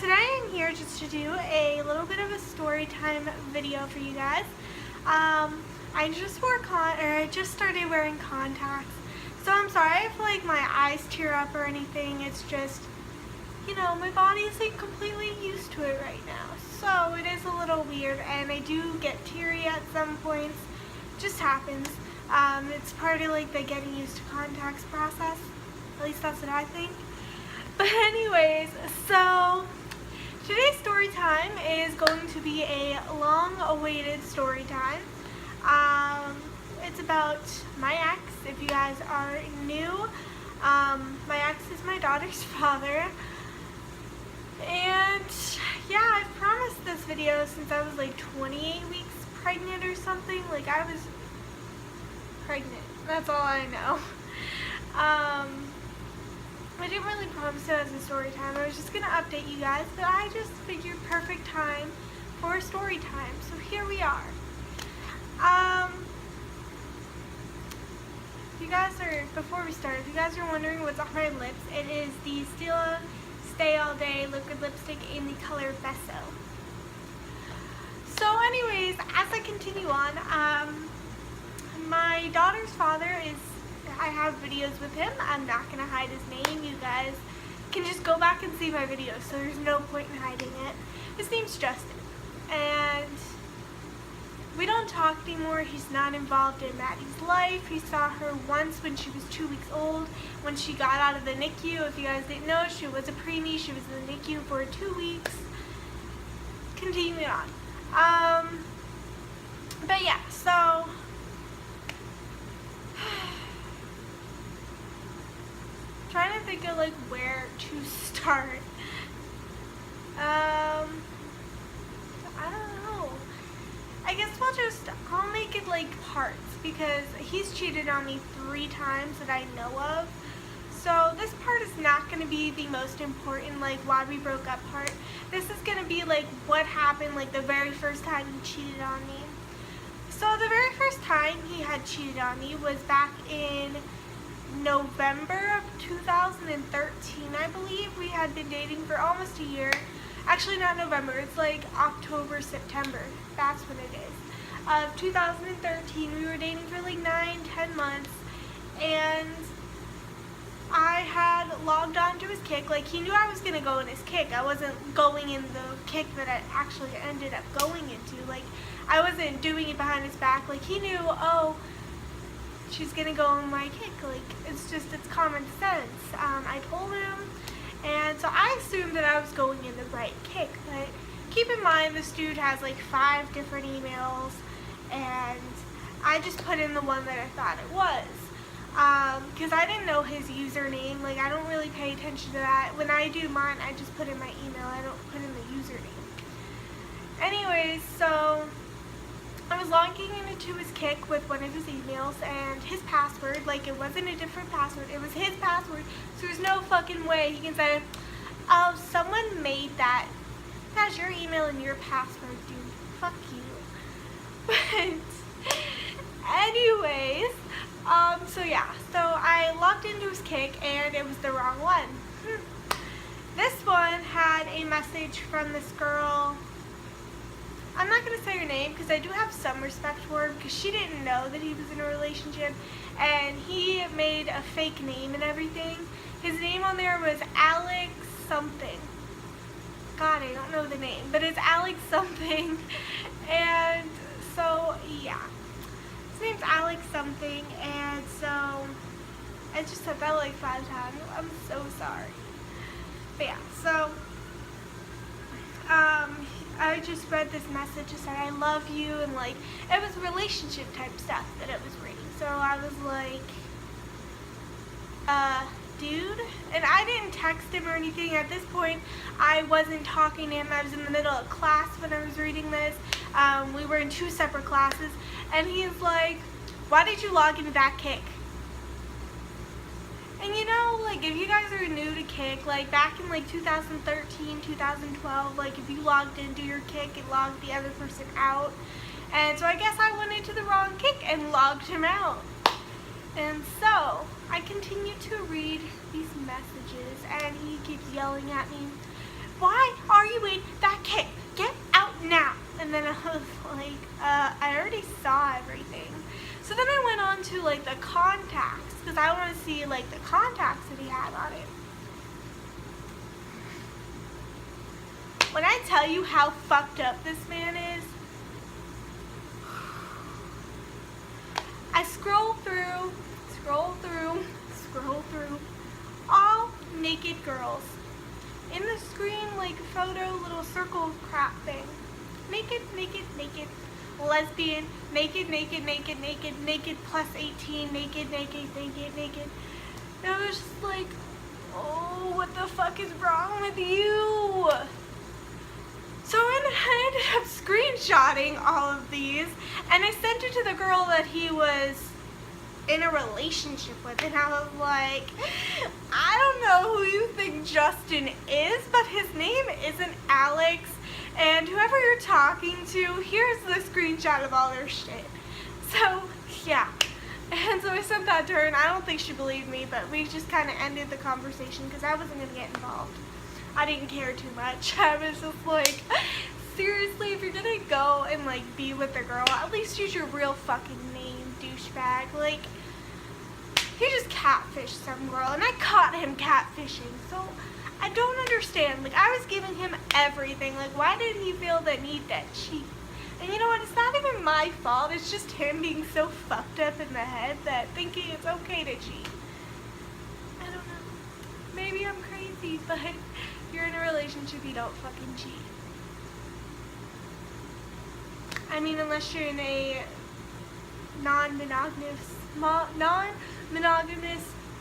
today I'm here just to do a little bit of a story time video for you guys. I just started wearing contacts, so I'm sorry if like my eyes tear up or anything. It's just, you know, my body isn't completely used to it right now, so it is a little weird, and I do get teary at some points. It just happens. It's part of like the getting used to contacts process. At least that's what I think. But anyways, so today's story time is going to be a long-awaited story time. It's about my ex. If you guys are new, my ex is my daughter's father. And yeah, I've promised this video since I was like 28 weeks pregnant or something. Like, I was pregnant. That's all I know. I didn't really promise it as a story time. I was just going to update you guys, but I just figured perfect time for a story time. So here we are. Before we start, if you guys are wondering what's on my lips, it is the Stila Stay All Day liquid lipstick in the color Beso. So anyways, as I continue on, my daughter's father is, I have videos with him. I'm not going to hide his name. You guys can just go back and see my videos, so there's no point in hiding it. His name's Justin, and we don't talk anymore. He's not involved in Maddie's life. He saw her once when she was 2 weeks old, when she got out of the NICU. If you guys didn't know, she was a preemie. She was in the NICU for 2 weeks. Continuing on. But yeah, so trying to think of like where to start. I don't know. I guess I'll make it like parts, because he's cheated on me 3 times that I know of. So this part is not going to be the most important, like why we broke up part. This is going to be like what happened like the very first time he cheated on me. So the very first time he had cheated on me was back in November of 2013, I believe. We had been dating for almost a year. Actually, not November, it's like October, September. That's what it is. Of 2013, we were dating for like 9-10 months, and I had logged on to his Kik. Like, he knew I was going to go in his Kik. I wasn't going in the Kik that I actually ended up going into. Like, I wasn't doing it behind his back. Like, he knew, oh, she's gonna go in my Kik. Like, it's common sense. I told him, and so I assumed that I was going in the right Kik. But keep in mind, this dude has like 5 different emails, and I just put in the one that I thought it was, because I didn't know his username. Like, I don't really pay attention to that. When I do mine, I just put in my email. I don't put in the username. Anyways, so I was logging into his Kik with one of his emails, and his password, like, it wasn't a different password, it was his password, so there's no fucking way he can say, oh, someone made that. That's your email and your password, dude. Fuck you. But anyways, so yeah, so I logged into his Kik, and it was the wrong one. This one had a message from this girl. I'm not going to say her name, because I do have some respect for her, because she didn't know that he was in a relationship, and he made a fake name and everything. His name on there was Alex something. God, I don't know the name, but it's Alex something. And so, yeah. His name's Alex something, and so I just said that like 5 times. I'm so sorry. But yeah, so I just read this message that said, I love you, and like, it was relationship type stuff that it was reading. So I was like, dude? And I didn't text him or anything. At this point, I wasn't talking to him. I was in the middle of class when I was reading this. We were in 2 separate classes, and he's like, why did you log into that Kik? And you know, like, if you guys are new to Kik, like, back in, like, 2013, 2012, like, if you logged into your Kik, it logged the other person out. And so I guess I went into the wrong Kik and logged him out. And so I continue to read these messages, and he keeps yelling at me why are you in that cave? Get out now. And then I was like, I already saw everything. So then I went on to like the contacts, because I want to see like the contacts that he had on it. When I tell you how fucked up this man is, I scroll through, all naked girls. In the screen, like photo, little circle crap thing. Naked, lesbian, naked, plus 18, naked. And I was just like, oh, what the fuck is wrong with you? So I ended up screenshotting all of these, and I sent it to the girl that he was in a relationship with, and I was like, I don't know who you think Justin is, but his name isn't Alex, and whoever you're talking to, here's the screenshot of all their shit. So, yeah. And so I sent that to her, and I don't think she believed me, but we just kind of ended the conversation because I wasn't going to get involved. I didn't care too much. I was just like, seriously, if you're going to go and, like, be with a girl, at least use your real fucking name, douchebag. Like, he just catfished some girl, and I caught him catfishing, so I don't understand. Like, I was giving him everything. Like, why did he feel the need to cheat? And you know what? It's not even my fault. It's just him being so fucked up in the head that thinking it's okay to cheat. I don't know. Maybe I'm crazy, but if you're in a relationship, you don't fucking cheat. I mean, unless you're in a non-monogamous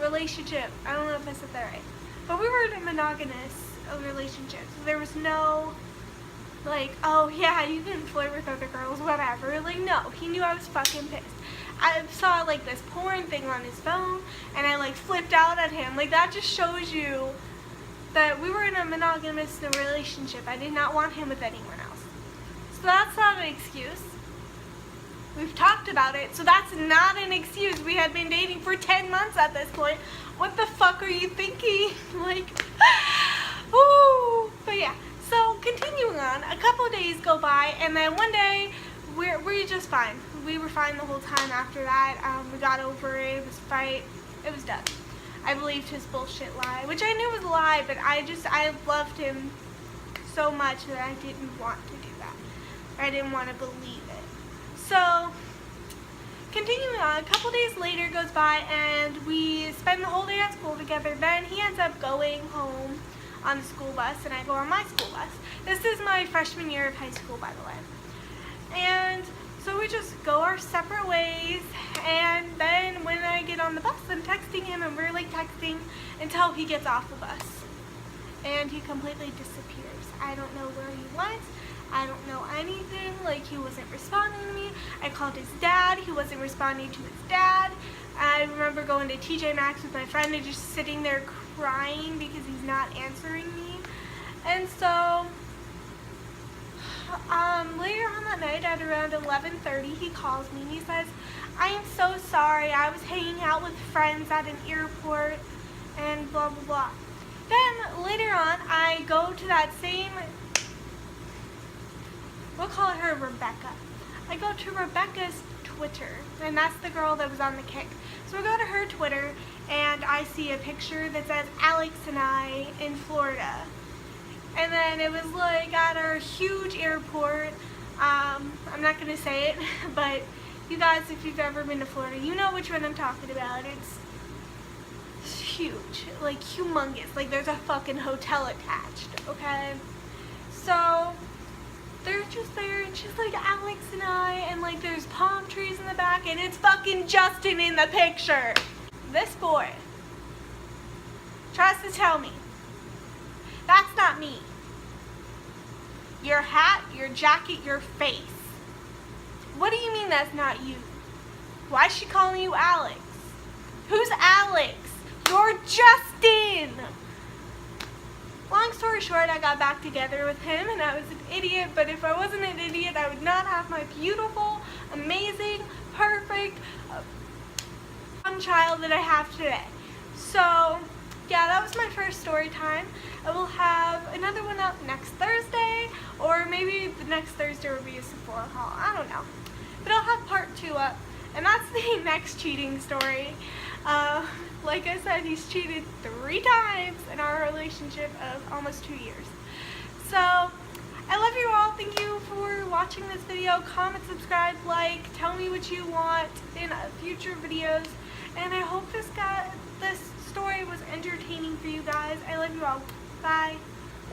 relationship. I don't know if I said that right. But we were in a monogamous relationship. So there was no, like, oh yeah, you can flirt with other girls, whatever. Like, no, he knew I was fucking pissed. I saw, like, this porn thing on his phone, and I, like, flipped out at him. Like, that just shows you that we were in a monogamous relationship. I did not want him with anyone else. So that's not an excuse. We've talked about it, so that's not an excuse. We had been dating for 10 months at this point. What the fuck are you thinking? Like, ooh. But yeah, so continuing on, a couple of days go by, and then one day, we're just fine. We were fine the whole time after that. We got over it. It was fight. It was done. I believed his bullshit lie, which I knew was a lie, but I loved him so much that I didn't want to do that. I didn't want to believe it. So, continuing on, a couple days later goes by, and we spend the whole day at school together. Then he ends up going home on the school bus, and I go on my school bus. This is my freshman year of high school, by the way. And so we just go our separate ways, and then when I get on the bus, I'm texting him, and we're like texting until he gets off the bus. And he completely disappears. I don't know where he went. I don't know anything. Like, he wasn't responding to me. I called his dad. He wasn't responding to his dad. I remember going to TJ Maxx with my friend and just sitting there crying because he's not answering me. And so, later on that night at around 11:30, he calls me and he says, I am so sorry. I was hanging out with friends at an airport and blah, blah, blah. Then, later on, I go to that same, we'll call her Rebecca. I go to Rebecca's Twitter, and that's the girl that was on the kick. So I go to her Twitter, and I see a picture that says Alex and I in Florida. And then it was like at our huge airport. I'm not going to say it, but you guys, if you've ever been to Florida, you know which one I'm talking about. It's huge, like humongous. Like there's a fucking hotel attached, okay? So they're just there, and she's like Alex and I, and like there's palm trees in the back, and it's fucking Justin in the picture. This boy tries to tell me that's not me. Your hat, your jacket, your face. What do you mean that's not you? Why is she calling you Alex? Who's Alex? You're Justin! Long story short, I got back together with him, and I was an idiot, but if I wasn't an idiot, I would not have my beautiful, amazing, perfect, child that I have today. So, yeah, that was my first story time. I will have another one up next Thursday, or maybe the next Thursday will be a Sephora haul. I don't know. But I'll have part 2 up, and that's the next cheating story. Like I said, he's cheated 3 times in our relationship of almost 2 years. So, I love you all. Thank you for watching this video. Comment, subscribe, like, tell me what you want in future videos. And I hope this story was entertaining for you guys. I love you all. Bye.